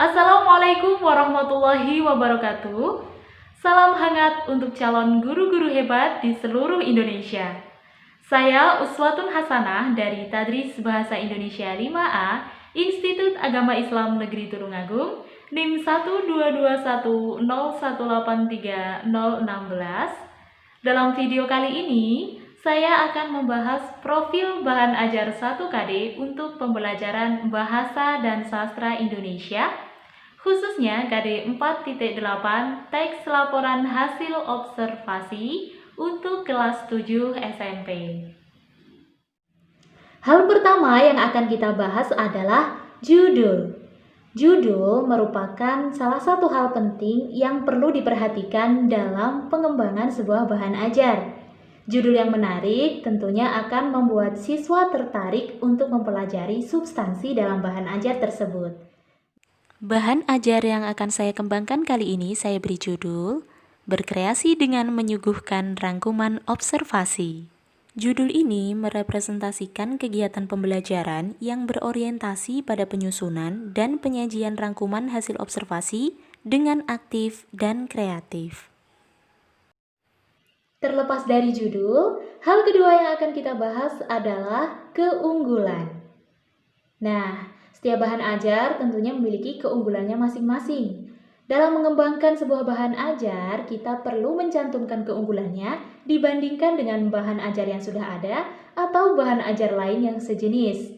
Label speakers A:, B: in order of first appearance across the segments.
A: Assalamualaikum warahmatullahi wabarakatuh. Salam hangat untuk calon guru-guru hebat di seluruh Indonesia. Saya Uswatun Hasanah dari Tadris Bahasa Indonesia 5A, Institut Agama Islam Negeri Tulungagung, NIM 12210183016. Dalam video kali ini, saya akan membahas profil bahan ajar 1KD untuk pembelajaran Bahasa dan Sastra Indonesia, khususnya KD 4.8 teks laporan hasil observasi untuk kelas 7 SMP. Hal pertama yang akan kita bahas adalah judul. Judul merupakan salah satu hal penting yang perlu diperhatikan dalam pengembangan sebuah bahan ajar. Judul yang menarik tentunya akan membuat siswa tertarik untuk mempelajari substansi dalam bahan ajar tersebut.
B: Bahan ajar yang akan saya kembangkan kali ini saya beri judul Berkreasi dengan menyuguhkan rangkuman observasi. Judul ini merepresentasikan kegiatan pembelajaran yang berorientasi pada penyusunan dan penyajian rangkuman hasil observasi dengan aktif dan kreatif.
A: Terlepas dari judul, hal kedua yang akan kita bahas adalah keunggulan. Nah, setiap bahan ajar tentunya memiliki keunggulannya masing-masing. Dalam mengembangkan sebuah bahan ajar, kita perlu mencantumkan keunggulannya dibandingkan dengan bahan ajar yang sudah ada atau bahan ajar lain yang sejenis.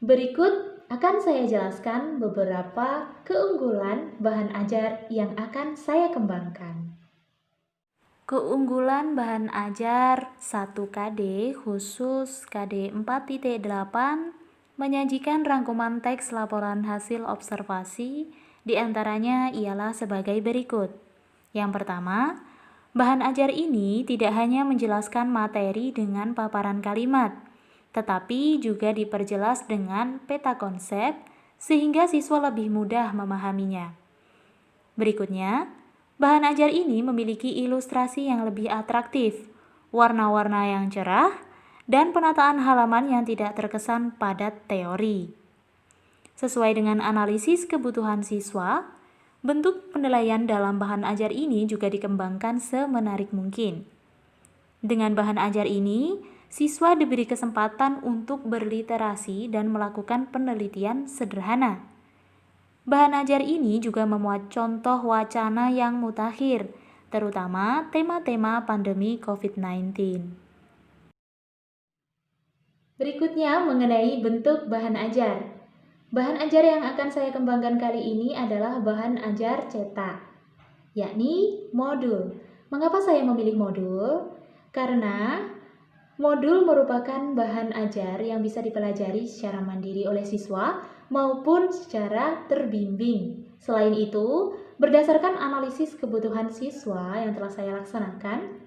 A: Berikut akan saya jelaskan beberapa keunggulan bahan ajar yang akan saya kembangkan.
B: Keunggulan bahan ajar 1KD khusus KD 4.8 menyajikan rangkuman teks laporan hasil observasi, diantaranya ialah sebagai berikut. Yang pertama, bahan ajar ini tidak hanya menjelaskan materi dengan paparan kalimat, tetapi juga diperjelas dengan peta konsep sehingga siswa lebih mudah memahaminya. Berikutnya, bahan ajar ini memiliki ilustrasi yang lebih atraktif, warna-warna yang cerah, dan penataan halaman yang tidak terkesan padat teori. Sesuai dengan analisis kebutuhan siswa, bentuk penilaian dalam bahan ajar ini juga dikembangkan semenarik mungkin. Dengan bahan ajar ini, siswa diberi kesempatan untuk berliterasi dan melakukan penelitian sederhana. Bahan ajar ini juga memuat contoh wacana yang mutakhir, terutama tema-tema pandemi COVID-19.
A: Berikutnya mengenai bentuk bahan ajar. Bahan ajar yang akan saya kembangkan kali ini adalah bahan ajar cetak, yakni modul. Mengapa saya memilih modul? Karena modul merupakan bahan ajar yang bisa dipelajari secara mandiri oleh siswa maupun secara terbimbing. Selain itu, berdasarkan analisis kebutuhan siswa yang telah saya laksanakan,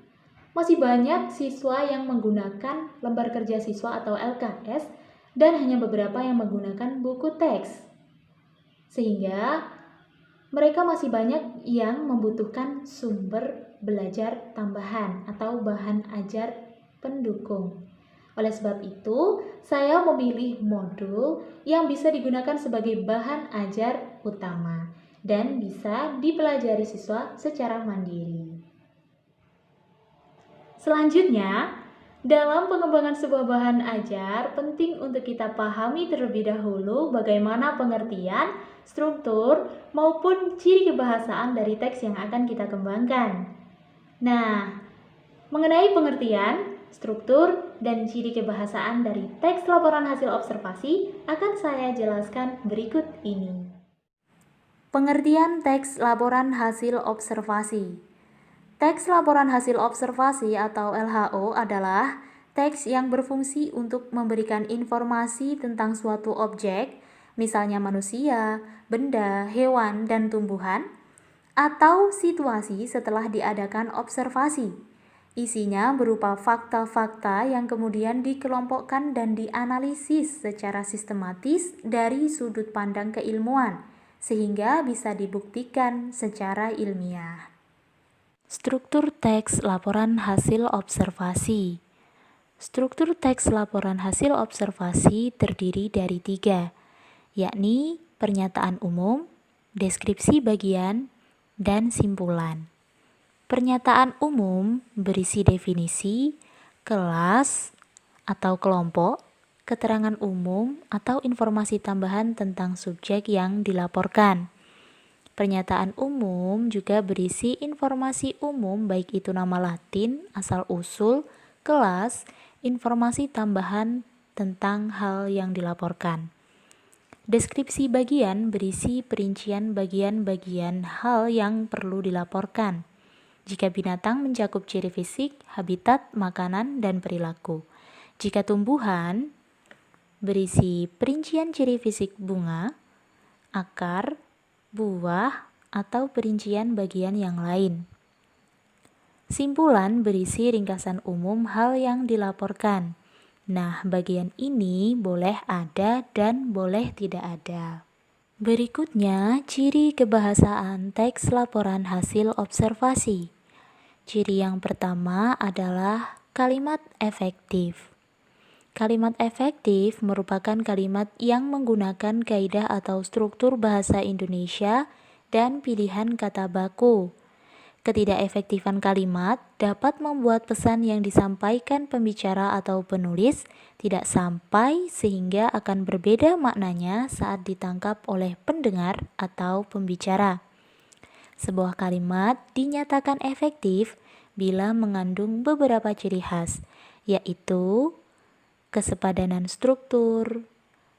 A: masih banyak siswa yang menggunakan lembar kerja siswa atau LKS dan hanya beberapa yang menggunakan buku teks. Sehingga mereka masih banyak yang membutuhkan sumber belajar tambahan atau bahan ajar pendukung. Oleh sebab itu, saya memilih modul yang bisa digunakan sebagai bahan ajar utama dan bisa dipelajari siswa secara mandiri. Selanjutnya, dalam pengembangan sebuah bahan ajar, penting untuk kita pahami terlebih dahulu bagaimana pengertian, struktur, maupun ciri kebahasaan dari teks yang akan kita kembangkan. Nah, mengenai pengertian, struktur, dan ciri kebahasaan dari teks laporan hasil observasi akan saya jelaskan berikut ini.
B: Pengertian teks laporan hasil observasi. Teks laporan hasil observasi atau LHO adalah teks yang berfungsi untuk memberikan informasi tentang suatu objek, misalnya manusia, benda, hewan, dan tumbuhan, atau situasi setelah diadakan observasi. Isinya berupa fakta-fakta yang kemudian dikelompokkan dan dianalisis secara sistematis dari sudut pandang keilmuan, sehingga bisa dibuktikan secara ilmiah. Struktur teks laporan hasil observasi. Struktur teks laporan hasil observasi terdiri dari 3, yakni pernyataan umum, deskripsi bagian, dan simpulan. Pernyataan umum berisi definisi, kelas atau kelompok, keterangan umum atau informasi tambahan tentang subjek yang dilaporkan. Pernyataan umum juga berisi informasi umum baik itu nama Latin, asal-usul, kelas, informasi tambahan tentang hal yang dilaporkan. Deskripsi bagian berisi perincian bagian-bagian hal yang perlu dilaporkan. Jika binatang mencakup ciri fisik, habitat, makanan, dan perilaku. Jika tumbuhan berisi perincian ciri fisik bunga, akar, buah, atau perincian bagian yang lain. Simpulan berisi ringkasan umum hal yang dilaporkan. Nah, bagian ini boleh ada dan boleh tidak ada. Berikutnya, ciri kebahasaan teks laporan hasil observasi. Ciri yang pertama adalah kalimat efektif. Kalimat efektif merupakan kalimat yang menggunakan kaidah atau struktur bahasa Indonesia dan pilihan kata baku. Ketidakefektifan kalimat dapat membuat pesan yang disampaikan pembicara atau penulis tidak sampai sehingga akan berbeda maknanya saat ditangkap oleh pendengar atau pembicara. Sebuah kalimat dinyatakan efektif bila mengandung beberapa ciri khas, yaitu kesepadanan struktur,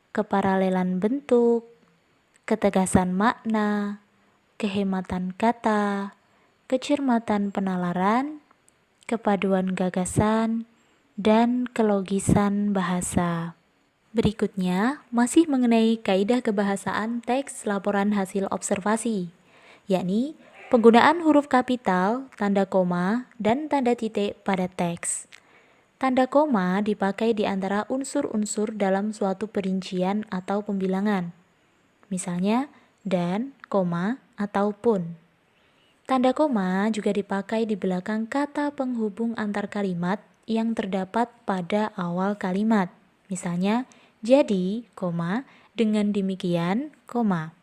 B: keparalelan bentuk, ketegasan makna, kehematan kata, kecermatan penalaran, kepaduan gagasan, dan kelogisan bahasa. Berikutnya, masih mengenai kaidah kebahasaan teks laporan hasil observasi, yakni penggunaan huruf kapital, tanda koma, dan tanda titik pada teks. Tanda koma dipakai di antara unsur-unsur dalam suatu perincian atau pembilangan. Misalnya, dan, koma, ataupun. Tanda koma juga dipakai di belakang kata penghubung antar kalimat yang terdapat pada awal kalimat. Misalnya, jadi, koma, dengan demikian, koma.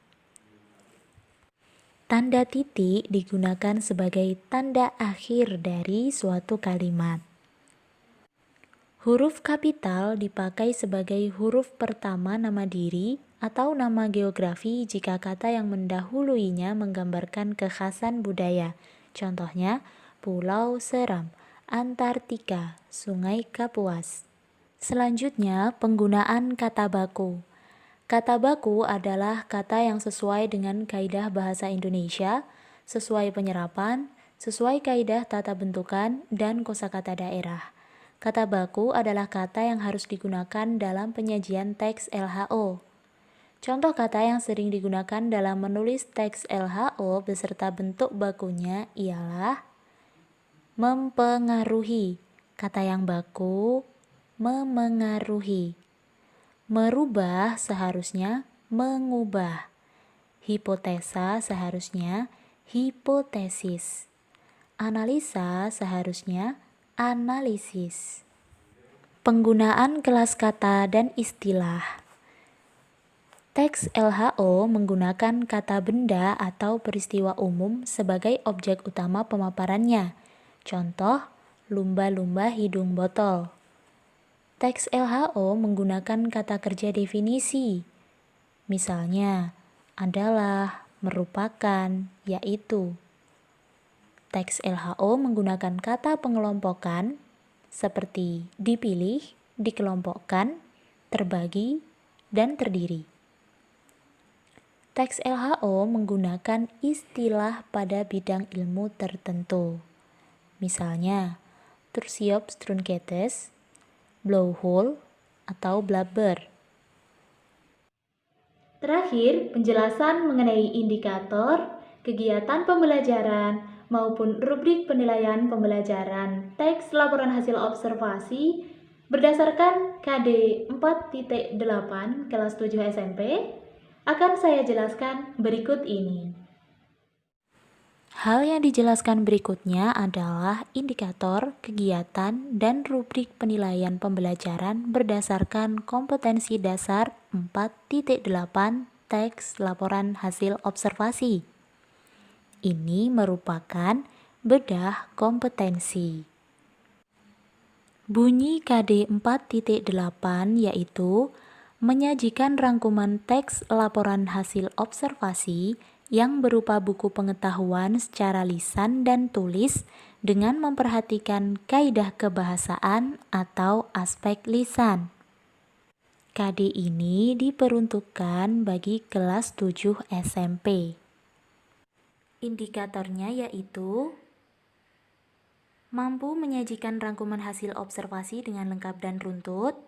B: Tanda titik digunakan sebagai tanda akhir dari suatu kalimat. Huruf kapital dipakai sebagai huruf pertama nama diri atau nama geografi jika kata yang mendahuluinya menggambarkan kekhasan budaya. Contohnya, Pulau Seram, Antartika, Sungai Kapuas. Selanjutnya, penggunaan kata baku. Kata baku adalah kata yang sesuai dengan kaidah bahasa Indonesia, sesuai penyerapan, sesuai kaidah tata bentukan, dan kosakata daerah. Kata baku adalah kata yang harus digunakan dalam penyajian teks LHO. Contoh kata yang sering digunakan dalam menulis teks LHO beserta bentuk bakunya ialah mempengaruhi. Kata yang baku, memengaruhi. Merubah seharusnya mengubah. Hipotesa seharusnya hipotesis. Analisa seharusnya analisis. Penggunaan kelas kata dan istilah. Teks LHO menggunakan kata benda atau peristiwa umum sebagai objek utama pemaparannya. Contoh, lumba-lumba hidung botol. Teks LHO menggunakan kata kerja definisi. Misalnya, adalah, merupakan, yaitu. Teks LHO menggunakan kata pengelompokan seperti dipilih, dikelompokkan, terbagi, dan terdiri. Teks LHO menggunakan istilah pada bidang ilmu tertentu. Misalnya, Tursiops truncatus, blowhole, atau blubber.
A: Terakhir, penjelasan mengenai indikator, kegiatan pembelajaran, maupun rubrik penilaian pembelajaran teks laporan hasil observasi berdasarkan KD 4.8 kelas 7 SMP akan saya jelaskan berikut ini.
B: Hal yang dijelaskan berikutnya adalah indikator, kegiatan, dan rubrik penilaian pembelajaran berdasarkan kompetensi dasar 4.8 teks laporan hasil observasi. Ini merupakan bedah kompetensi. Bunyi KD 4.8 yaitu menyajikan rangkuman teks laporan hasil observasi yang berupa buku pengetahuan secara lisan dan tulis dengan memperhatikan kaidah kebahasaan atau aspek lisan. KD ini diperuntukkan bagi kelas 7 SMP. Indikatornya yaitu mampu menyajikan rangkuman hasil observasi dengan lengkap dan runtut,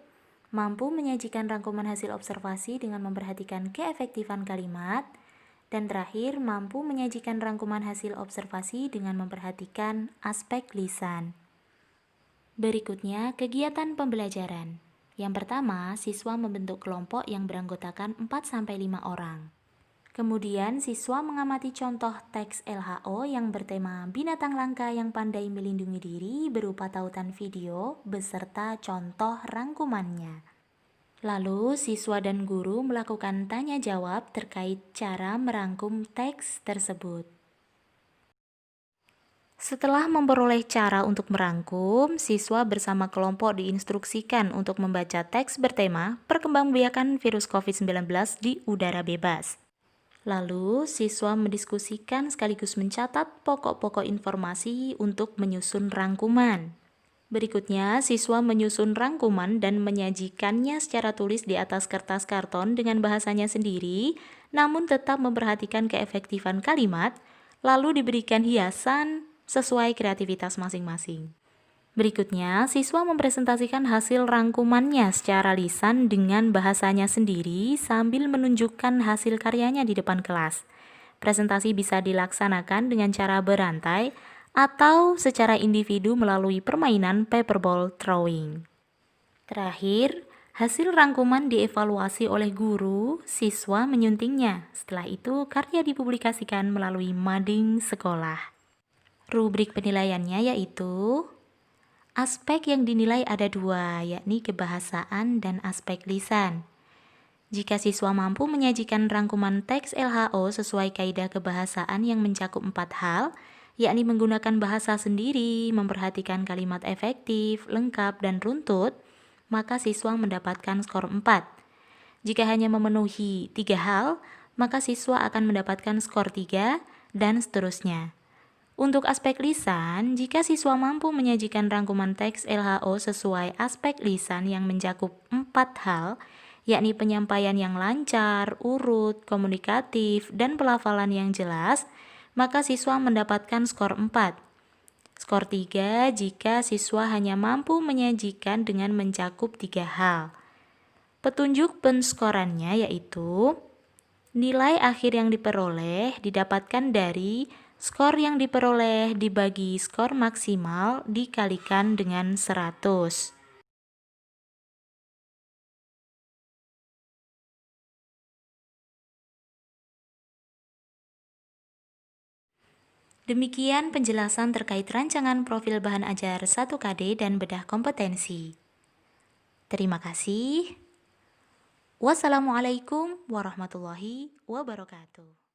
B: mampu menyajikan rangkuman hasil observasi dengan memperhatikan keefektifan kalimat, dan terakhir mampu menyajikan rangkuman hasil observasi dengan memperhatikan aspek lisan. Berikutnya, kegiatan pembelajaran. Yang pertama, siswa membentuk kelompok yang beranggotakan 4-5 orang. Kemudian, siswa mengamati contoh teks LHO yang bertema binatang langka yang pandai melindungi diri berupa tautan video beserta contoh rangkumannya. Lalu, siswa dan guru melakukan tanya jawab terkait cara merangkum teks tersebut. Setelah memperoleh cara untuk merangkum, siswa bersama kelompok diinstruksikan untuk membaca teks bertema perkembangbiakan virus COVID-19 di udara bebas. Lalu, siswa mendiskusikan sekaligus mencatat pokok-pokok informasi untuk menyusun rangkuman. Berikutnya, siswa menyusun rangkuman dan menyajikannya secara tulis di atas kertas karton dengan bahasanya sendiri, namun tetap memperhatikan keefektifan kalimat, lalu diberikan hiasan sesuai kreativitas masing-masing. Berikutnya, siswa mempresentasikan hasil rangkumannya secara lisan dengan bahasanya sendiri sambil menunjukkan hasil karyanya di depan kelas. Presentasi bisa dilaksanakan dengan cara berantai atau secara individu melalui permainan paperball throwing. Terakhir, hasil rangkuman dievaluasi oleh guru, siswa menyuntingnya. Setelah itu, karya dipublikasikan melalui mading sekolah. Rubrik penilaiannya yaitu aspek yang dinilai ada 2, yakni kebahasaan dan aspek lisan. Jika siswa mampu menyajikan rangkuman teks LHO sesuai kaidah kebahasaan yang mencakup 4 hal, yakni menggunakan bahasa sendiri, memperhatikan kalimat efektif, lengkap, dan runtut, maka siswa mendapatkan skor 4. Jika hanya memenuhi 3 hal, maka siswa akan mendapatkan skor 3, dan seterusnya. Untuk aspek lisan, jika siswa mampu menyajikan rangkuman teks LHO sesuai aspek lisan yang mencakup 4 hal, yakni penyampaian yang lancar, urut, komunikatif, dan pelafalan yang jelas, maka siswa mendapatkan skor 4. Skor 3 jika siswa hanya mampu menyajikan dengan mencakup 3 hal. Petunjuk penskorannya yaitu nilai akhir yang diperoleh didapatkan dari skor yang diperoleh dibagi skor maksimal dikalikan dengan 100. Demikian penjelasan terkait rancangan profil bahan ajar 1KD dan bedah kompetensi. Terima kasih. Wassalamualaikum warahmatullahi wabarakatuh.